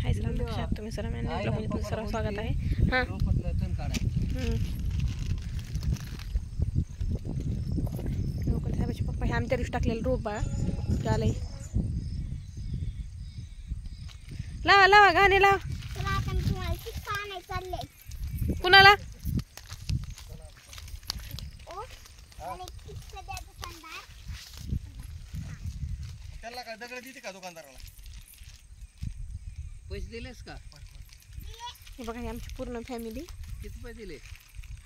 Hi sir कशा आहात तुम्ही? सर मी तुमचं सर्व स्वागत आहे. हां लोकल साहेबाचे पप्पा हे आम्ही त्या दिवशी टाकलेलं रोप बाळा झालंय. लावा लावा गाणे लावा. कुणाला? त्याला काय दगड देते का दुकानदाराला? पैसे दिलेस का? हे बघा ही आमची पूर्ण फॅमिली. किती पैसे दिले?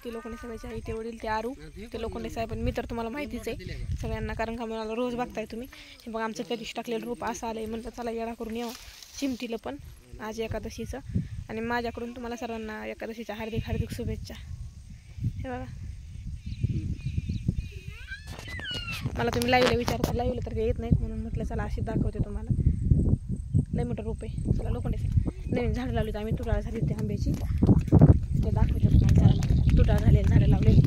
ते लोखंडे साहेबाचे आई ते वडील ते आरू ते लोखंडे साहेब मी तर तुम्हाला माहितीच आहे सगळ्यांना कारण का मला रोज बघताय तुम्ही. हे बघा आमचं त्या दिवशी टाकलेलं रोप असं आलंय म्हणलं चला येडा करून यावं चिमटीला पण आज एकादशीचं आणि माझ्याकडून तुम्हाला सर्वांना एकादशीच्या हार्दिक हार्दिक शुभेच्छा. हे बघा मला तुम्ही लाईव्हला विचारता लाईव्हला तर काही येत नाहीत म्हणून म्हटलं चला अशी दाखवते तुम्हाला. लय मोठं रोप आहे. चला लोखंडे नवीन झाडं लावली तर आम्ही तुटाळ झाली ते आंब्याची ते दाखवते तुम्हाला. झाडाला तुटाळ झालेली झाडं लावलेली.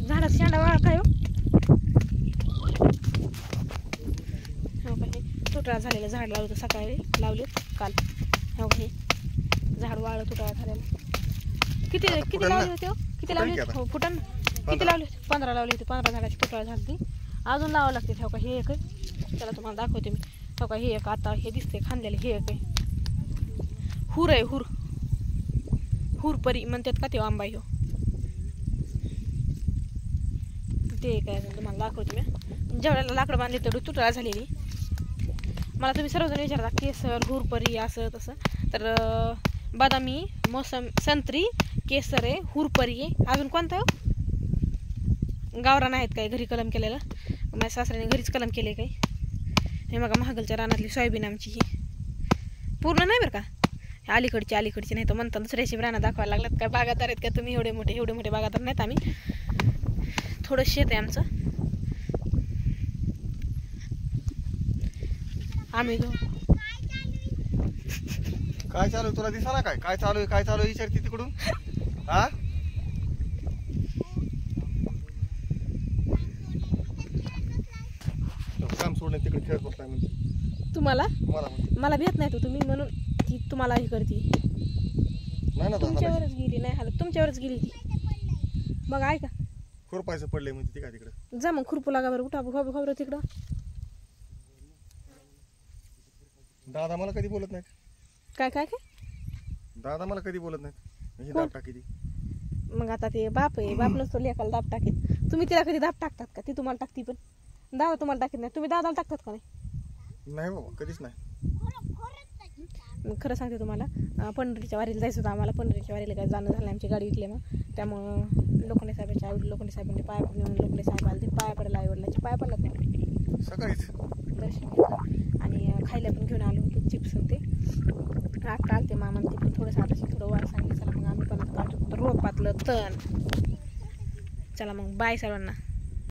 झाडाचा शेंडा वाळा काय हो काही तुटाळ झालेलं झाड लावलं तर सकाळी लावले काल. हो काही झाड वाळ तुटाळ झालेलं. किती किती लावले होते? किती लावले होते? फुटन किती लावले होते? 15 लावले होते. 15 झाडाची तुटाळ झाली अजून लावावं लागते. हो का हे एक आहे त्याला तुम्हाला दाखवते मी. हो का हे एक आता हे दिसते खांद्याला हे एक आहे हुर आहे हुर हुरपरी म्हणतात का ते आंबा हो ते एक आहे तुम्हाला दाखवते मी. जेवढ्याला लाकडं बांधली तेवढी तुटाळ झालेली. मला तुम्ही सर्वजण विचारता केसर हुरपरी असं तसं तर बदामी मोसम संत्री केसर आहे हुरपरी आहे अजून कोणतं गावरान आहेत काय घरी कलम केलेलं माझ्या सासऱ्याने घरीच कलम केले काही. हे बघा महागलच्या रानातली सोयाबीन आमची ही पूर्ण नाही बरं का अलीकडची नाही तर म्हणता दुसऱ्याची रानं दाखवायला लागलात काय बागादार आहेत का तुम्ही? एवढे मोठे बागादार नाहीत आम्ही. थोडं शेत आहे आमचं. आम्ही काय चालू तुला दिसाना काय चालू आहे विचारते तिकडून. हा काम सोडलं तिकडे खेळत बसलाय म्हणजे तुम्हाला मला मला भेट नाही तो तुम्ही म्हणून ती तुम्हाला हे करते. नाही ना तुमच्यावरच गेली नाही हालत तुमच्यावरच गेली ती. बघा ऐका खुरपायचं पडलंय म्हणजे ती का तिकडे जा मग खुरपू लागा बरं उठा खबर तिकडं. दादा मला कधी बोलत नाहीत. काय काय काय दादा मला कधी बोलत नाहीत. ही दाब टाकी ती मग आता ते बाप आहे बाप नसतो लेकाला दाब टाकीत. तुम्ही तिला कधी दाब टाकतात का? ती तुम्हाला टाकती पण दादा तुम्हाला टाकीत नाही. तुम्ही दादाला टाकतात का नाही? नाही बाबा कधीच नाही. खरं सांगते तुम्हाला पंढरीच्या वारीला जायचं होतं आम्हाला. पंढरीच्या वारीला काय जाणं झालं आमची गाडी विकली मग त्यामुळं लोखंडे साहेबांच्या आई लोखंडे साहेबांनी पाया पडून येऊन लोखंडे साहेब आले ते पाया पडायला आई वडिलांचे पाया पडलात नाही सकाळीच दर्शन घेतलं आणि खायला पण घेऊन आलो होतो चिप्स ते आत्ता आलते मामा ते पण थोडंसं आता थोडं वार सांगितलं. चला मग आम्ही पण आता रोपातलं तण. चला मग बाय सर्वांना.